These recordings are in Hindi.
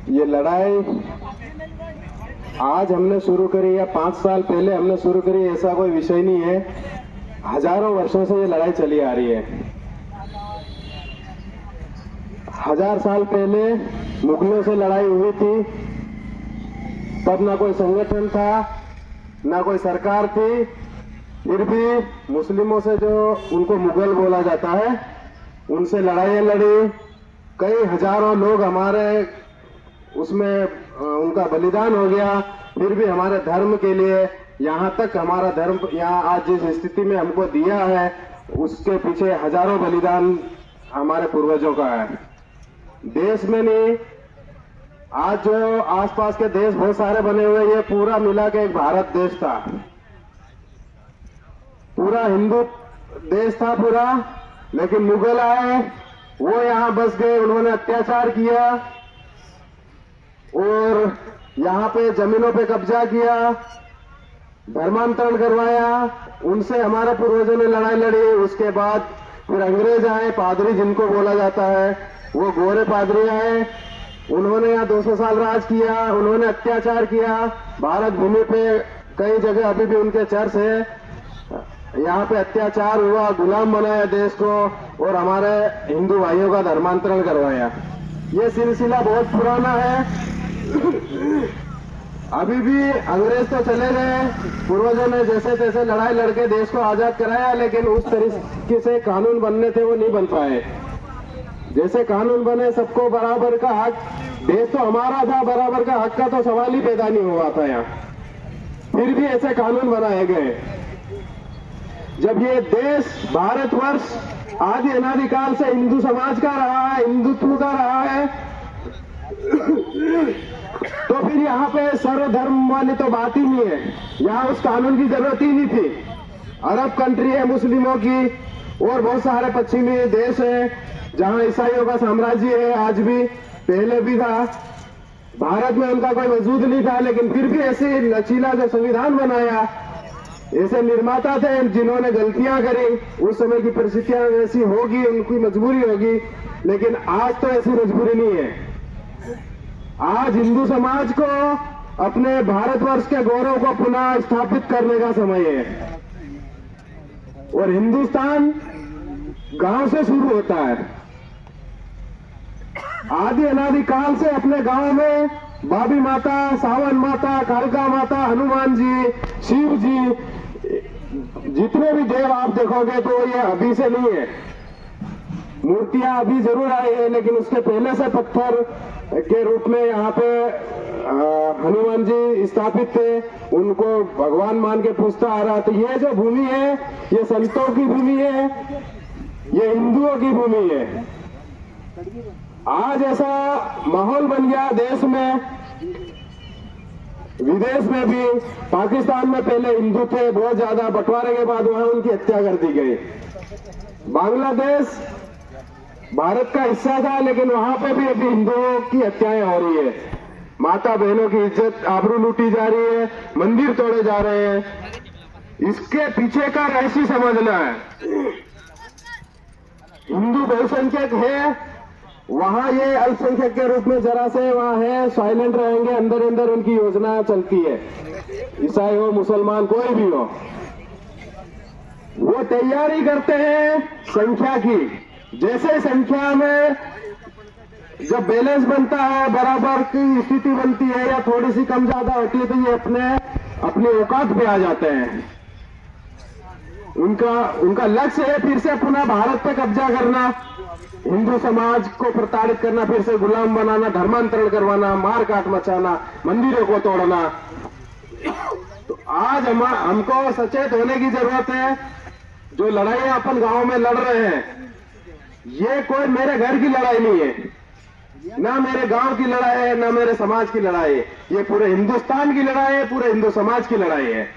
ये लड़ाई आज हमने शुरू करी या 5 साल पहले हमने शुरू करी, ऐसा कोई विषय नहीं है। हजारों वर्षों से ये लड़ाई चली आ रही है। 1000 साल पहले मुगलों से लड़ाई हुई थी, तब ना कोई संगठन था ना कोई सरकार थी, फिर भी मुस्लिमों से, जो उनको मुगल बोला जाता है, उनसे लड़ाइयां लड़ी। कई हजारों लोग हमारे उसमें उनका बलिदान हो गया। फिर भी हमारे धर्म के लिए, यहाँ तक हमारा धर्म यहाँ आज जिस स्थिति में हमको दिया है, उसके पीछे हजारों बलिदान हमारे पूर्वजों का है। देश में नहीं, आज जो आसपास के देश बहुत सारे बने हुए, ये पूरा मिला के एक भारत देश था, पूरा हिंदू देश था पूरा। लेकिन मुगल आए, वो यहाँ बस गए, उन्होंने अत्याचार किया और यहाँ पे जमीनों पे कब्जा किया, धर्मांतरण करवाया। उनसे हमारे पूर्वजों ने लड़ाई लड़ी। उसके बाद फिर अंग्रेज आए, पादरी जिनको बोला जाता है, वो गोरे पादरी आए, उन्होंने यहाँ 200 साल राज किया, उन्होंने अत्याचार किया। भारत भूमि पे कई जगह अभी भी उनके चर्च है। यहाँ पे अत्याचार हुआ, गुलाम बनाया देश को और हमारे हिंदू भाइयों का धर्मांतरण करवाया। ये सिलसिला बहुत पुराना है। अभी भी अंग्रेज तो चले गए, पूर्वजों ने जैसे तैसे लड़ाई लड़के देश को आजाद कराया, लेकिन उस तरीके से कानून बनने थे वो नहीं बन पाए। जैसे कानून बने, सबको बराबर का हक, देश तो हमारा था, बराबर का हक का तो सवाल ही पैदा नहीं हुआ था यहाँ। फिर भी ऐसे कानून बनाए गए। जब ये देश भारतवर्ष आदि अनादिकाल से हिंदू समाज का रहा है, हिंदुत्व का रहा है, तो फिर यहाँ पे सर्वधर्म वाली तो बात ही नहीं है। यहाँ उस कानून की जरूरत ही नहीं थी। अरब कंट्री है मुस्लिमों की, और बहुत सारे पश्चिमी देश है जहाँ ईसाइयों का साम्राज्य है, आज भी, पहले भी था। भारत में उनका कोई वजूद नहीं था, लेकिन फिर भी ऐसे लचीला जो संविधान बनाया, ऐसे निर्माता थे जिन्होंने गलतियां करी। उस समय की परिस्थितियां ऐसी होगी, उनकी मजबूरी होगी, लेकिन आज तो ऐसी मजबूरी नहीं है। आज हिंदू समाज को अपने भारतवर्ष के गौरव को पुनः स्थापित करने का समय है। और हिंदुस्तान गांव से शुरू होता है। आदि अनादिकाल से अपने गांव में बाबी माता, सावन माता, कालका माता, हनुमान जी, शिव जी, जितने भी देव आप देखोगे तो ये अभी से नहीं है। मूर्तियां अभी जरूर आई है, लेकिन उसके पहले से पत्थर के रूप में यहाँ पे हनुमान जी स्थापित थे, उनको भगवान मान के पूजता आ रहा। तो ये जो भूमि है, ये संतों की भूमि है, ये हिंदुओं की भूमि है। आज ऐसा माहौल बन गया देश में, विदेश में भी। पाकिस्तान में पहले हिंदू थे बहुत ज्यादा, बंटवारे के बाद वहां उनकी हत्या कर दी गई। बांग्लादेश भारत का हिस्सा था, लेकिन वहां पे भी अभी हिंदुओं की हत्याएं हो रही है। माता बहनों की इज्जत आबरू लूटी जा रही है, मंदिर तोड़े जा रहे हैं। इसके पीछे का रहस्य समझना है। हिंदू बहुसंख्यक है, वहां ये अल्पसंख्यक के रूप में जरा से वहां है, साइलेंट रहेंगे, अंदर अंदर उनकी योजना चलती है। ईसाई हो, मुसलमान, कोई भी हो, वो तैयारी करते हैं संख्या की। जैसे संख्या में जब बैलेंस बनता है, बराबर की स्थिति बनती है या थोड़ी सी कम ज्यादा होती है, तो ये अपनी औकात पे आ जाते हैं। उनका लक्ष्य है फिर से पुनः भारत पे कब्जा करना, हिंदू समाज को प्रताड़ित करना, फिर से गुलाम बनाना, धर्मांतरण करवाना, मार काट मचाना, मंदिरों को तोड़ना। तो आज हमको सचेत होने की जरूरत है। जो लड़ाइयां अपन गांव में लड़ रहे हैं, ये कोई मेरे घर की लड़ाई नहीं है, ना मेरे गांव की लड़ाई है, ना मेरे समाज की लड़ाई है। ये पूरे हिंदुस्तान की लड़ाई है, पूरे हिंदू समाज की लड़ाई है।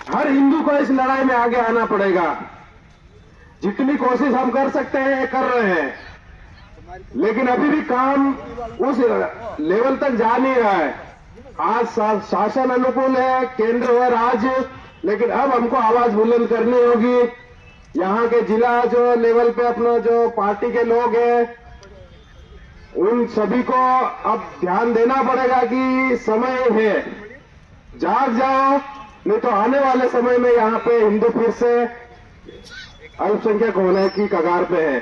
हर हिंदू को इस लड़ाई में आगे आना पड़ेगा। जितनी कोशिश हम कर सकते हैं कर रहे हैं, लेकिन अभी भी काम उस लेवल तक जा नहीं रहा है। आज शासन अनुकूल है, केंद्र और राज्य, लेकिन अब हमको आवाज बुलंद करनी होगी। यहाँ के जिला जो लेवल पे अपना जो पार्टी के लोग हैं, उन सभी को अब ध्यान देना पड़ेगा कि समय है, जाग जाओ, नहीं तो आने वाले समय में यहाँ पे हिंदू फिर से अल्पसंख्यक होने की कगार पे है।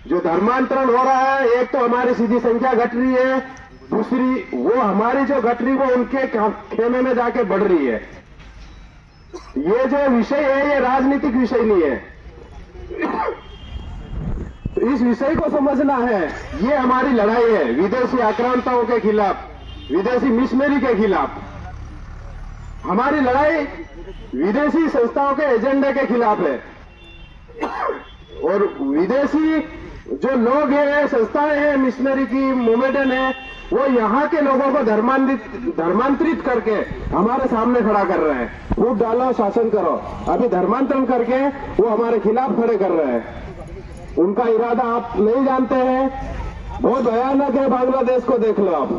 जो धर्मांतरण हो रहा है, एक तो हमारी सीधी संख्या घट रही है, दूसरी वो हमारी जो घट रही वो उनके खेमे में जाके बढ़ रही है। ये जो विषय है ये राजनीतिक विषय नहीं है, तो इस विषय को समझना है। ये हमारी लड़ाई है विदेशी आक्रांताओं के खिलाफ, विदेशी मिशनरी के खिलाफ। हमारी लड़ाई विदेशी संस्थाओं के एजेंडे के खिलाफ है। और विदेशी जो लोग हैं, संस्थाएं हैं, मिशनरी की मूवमेंट है, वो यहाँ के लोगों को धर्मांतरित करके हमारे सामने खड़ा कर रहे हैं। फूट डालो, शासन करो। अभी धर्मांतरण करके वो हमारे खिलाफ खड़े कर रहे हैं। उनका इरादा आप नहीं जानते हैं, बहुत भयानक है। बांग्लादेश को देख लो आप।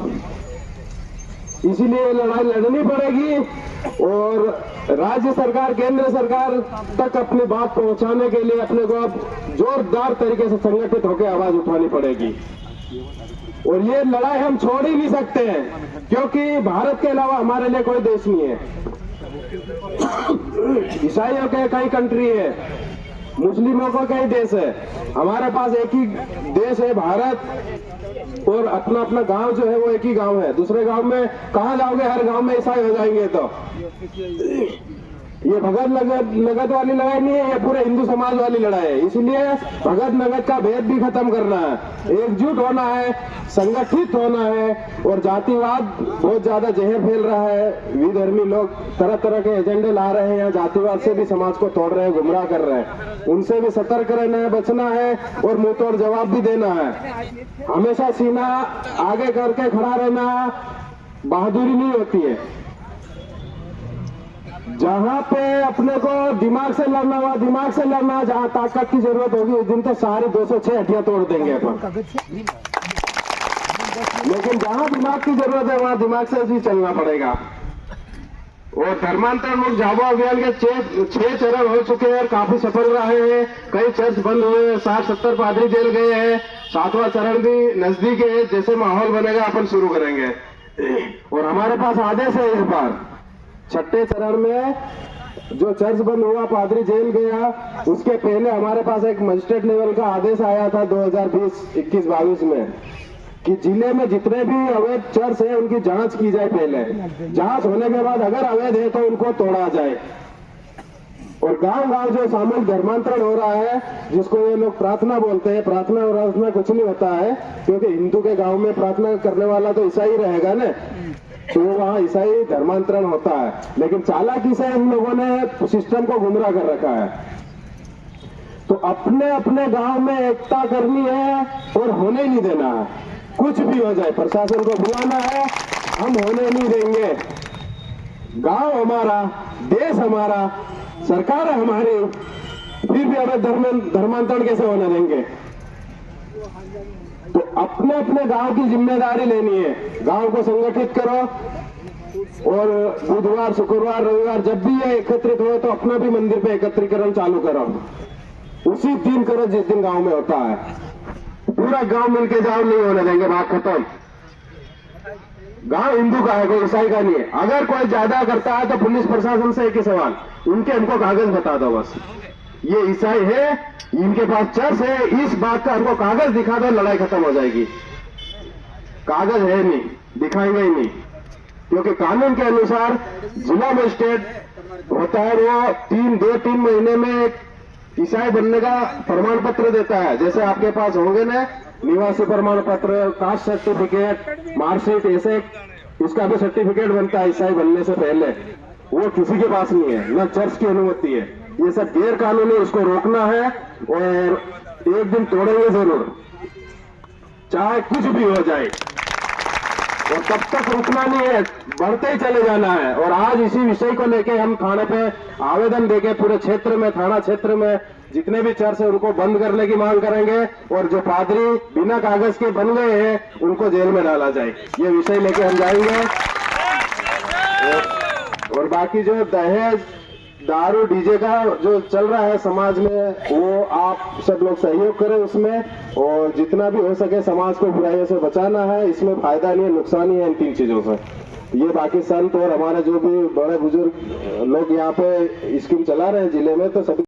इसीलिए लड़ाई लड़नी पड़ेगी और राज्य सरकार, केंद्र सरकार तक अपनी बात पहुंचाने के लिए अपने को अब जोरदार तरीके से संगठित होकर आवाज उठानी पड़ेगी। और ये लड़ाई हम छोड़ ही नहीं सकते हैं, क्योंकि भारत के अलावा हमारे लिए कोई देश नहीं है। ईसाइयों के कई कंट्री है, मुस्लिमों का कई देश है, हमारे पास एक ही देश है भारत। और अपना अपना गांव जो है वो एक ही गांव है। दूसरे गांव में कहां जाओगे, हर गांव में ईसाई हो जाएंगे। तो ये भगत नगद वाली लड़ाई नहीं है, ये पूरे हिंदू समाज वाली लड़ाई है। इसलिए भगत नगद का भेद भी खत्म करना है, एकजुट होना है, संगठित होना है। और जातिवाद बहुत ज्यादा जहर फैल रहा है, विधर्मी लोग तरह तरह के एजेंडे ला रहे हैं, जातिवाद से भी समाज को तोड़ रहे हैं, गुमराह कर रहे हैं। उनसे भी सतर्क रहना है, बचना है और मुंह तोड़ जवाब भी देना है। हमेशा सीना आगे करके खड़ा रहना बहादुरी नहीं होती है। जहां पे अपने को दिमाग से लड़ना हुआ, दिमाग से लड़ना। जहां ताकत की जरूरत होगी उस दिन तो सारी 206 हड्डियां तोड़ देंगे अपन। लेकिन जहां दिमाग की जरूरत है वहां दिमाग से भी चलना पड़ेगा। और धर्मांतरण मुक्त झाबुआ अभियान के 6 चरण हो चुके हैं और काफी सफल रहे हैं। कई चर्च बंद हुए, 60-70 पादरी जेल गए हैं। 7वां चरण भी नजदीक है, जैसे माहौल बनेगा अपन शुरू करेंगे। और हमारे पास आदेश है, इस बार 6ठे चरण में जो चर्च बंद हुआ, पादरी जेल गया, उसके पहले हमारे पास एक मजिस्ट्रेट लेवल का आदेश आया था 2020-21-22 में कि जिले में जितने भी अवैध चर्च है उनकी जांच की जाए। पहले जांच होने के बाद अगर अवैध है तो उनको तोड़ा जाए। और गांव-गांव जो सामूहिक धर्मांतरण हो रहा है, जिसको ये लोग प्रार्थना बोलते हैं, प्रार्थना और प्रार्थना कुछ नहीं होता है, क्योंकि हिंदू के गांव में प्रार्थना करने वाला तो ईसाई रहेगा ना, तो वहाँ ईसाई धर्मांतरण होता है। लेकिन चालाकी से इन लोगों ने सिस्टम को गुमराह कर रखा है। तो अपने अपने गांव में एकता करनी है और होने नहीं देना है। कुछ भी हो जाए, प्रशासन को बुलाना है, हम होने नहीं देंगे। गांव हमारा, देश हमारा, सरकार हमारी, फिर भी हमें धर्मांतरण कैसे होने देंगे? तो अपने अपने गांव की जिम्मेदारी लेनी है। गांव को संगठित करो और बुधवार, शुक्रवार, रविवार जब भी ये एकत्रित हो तो अपना भी मंदिर पे एकत्रीकरण चालू करो। उसी दिन करो जिस दिन गांव में होता है। पूरा गांव मिलके जाओ, नहीं होने देंगे, बात खत्म। गांव हिंदू का है, कोई ईसाई का नहीं है। अगर कोई ज्यादा करता है तो पुलिस प्रशासन से एक ही सवाल, इनके हमको कागज बता दो बस, ये ईसाई है, इनके पास चर्च है, इस बात का हमको कागज दिखा दो, लड़ाई खत्म हो जाएगी। कागज है नहीं, दिखाएंगे ही नहीं, क्योंकि कानून के अनुसार जिला मजिस्ट्रेट होता है, वो 2-3 महीने में ईसाई बनने का प्रमाण पत्र देता है। जैसे आपके पास होंगे ना निवासी प्रमाण पत्र, कास्ट सर्टिफिकेट, मार्कशीट, ऐसे इसका भी सर्टिफिकेट बनता है ईसाई बनने से पहले। वो किसी के पास नहीं है, न चर्च की अनुमति है। ये सब गैर कानूनी, इसको रोकना है और एक दिन तोड़ेंगे जरूर, चाहे कुछ भी हो जाए। और तब तक रुकना नहीं है, बढ़ते ही चले जाना है। और आज इसी विषय को लेके हम थाने पे आवेदन देके पूरे क्षेत्र में, थाना क्षेत्र में जितने भी चर्च है उनको बंद करने की मांग करेंगे। और जो पादरी बिना कागज के बन गए हैं उनको जेल में डाला जाए, ये विषय लेके हम जाएंगे। और बाकी जो दहेज दारू डीजे का जो चल रहा है समाज में, वो आप सब लोग सहयोग करें उसमें, और जितना भी हो सके समाज को बुराइयों से बचाना है। इसमें फायदा नहीं है, नुकसान ही है इन 3 चीजों से। ये बाकी संत और हमारे जो भी बड़े बुजुर्ग लोग यहाँ पे स्कीम चला रहे हैं जिले में, तो सभी